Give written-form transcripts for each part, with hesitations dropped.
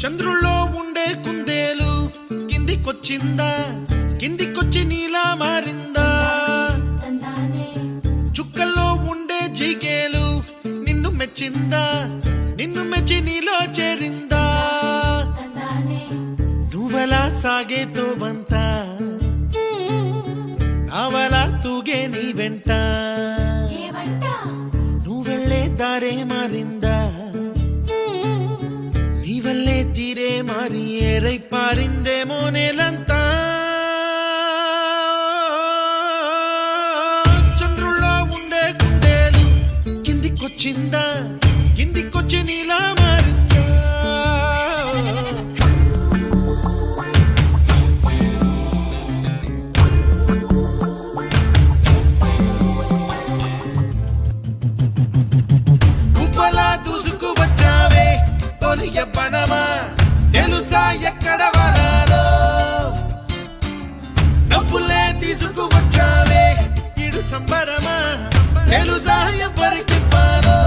చంద్రుల్లో ఉండే కుందేలు కిందికొచ్చిందా, కిందికొచ్చి నీలా మారిందా? చుక్కల్లో ఉండే జిగేలు నిన్ను మెచ్చిందా, నిన్ను మెచ్చి నీలో చేరిందా? నువ్వలా సాగేతో బంత, నావలా తూగే నీ వెంట, నువ్వెళ్ళే దారే మారిందా, నీవల్లే తీరే మారి ఏరై పారిందేమో నేలంతా. చంద్రుల్లో ఉండే కుందేలు కిందికొచ్చిందా, కిందికొచ్చి నీలా మారిందా? గుబ్బలా దూసుకు వచ్చావే తొలి యవ్వనమా, తెలుసా ఎక్కడ వరాలో? నవ్వులే తీసుకు వచ్చావే ఇడు సంబరమా, తెలుసా ఎవరికి పాలో?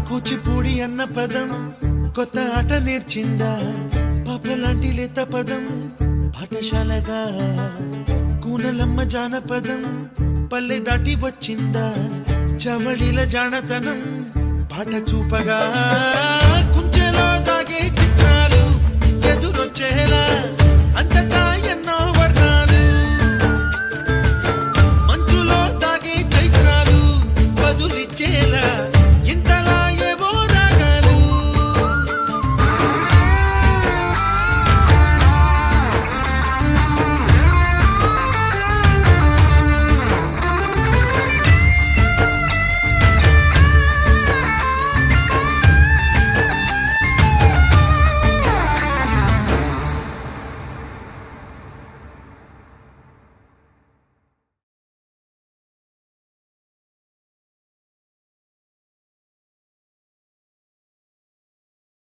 కూచిపూడి అన్న పదం కొత్త ఆట నేర్చిందా, పాపలాంటి లేత పదం పాఠశాలగా? కూనలమ్మ జానపదం పల్లె దాటి వచ్చిందా, చవళిల జానతనం పాట చూపగా? కుంచెలో దాగే చిత్రాలు ఎదురొచ్చేలా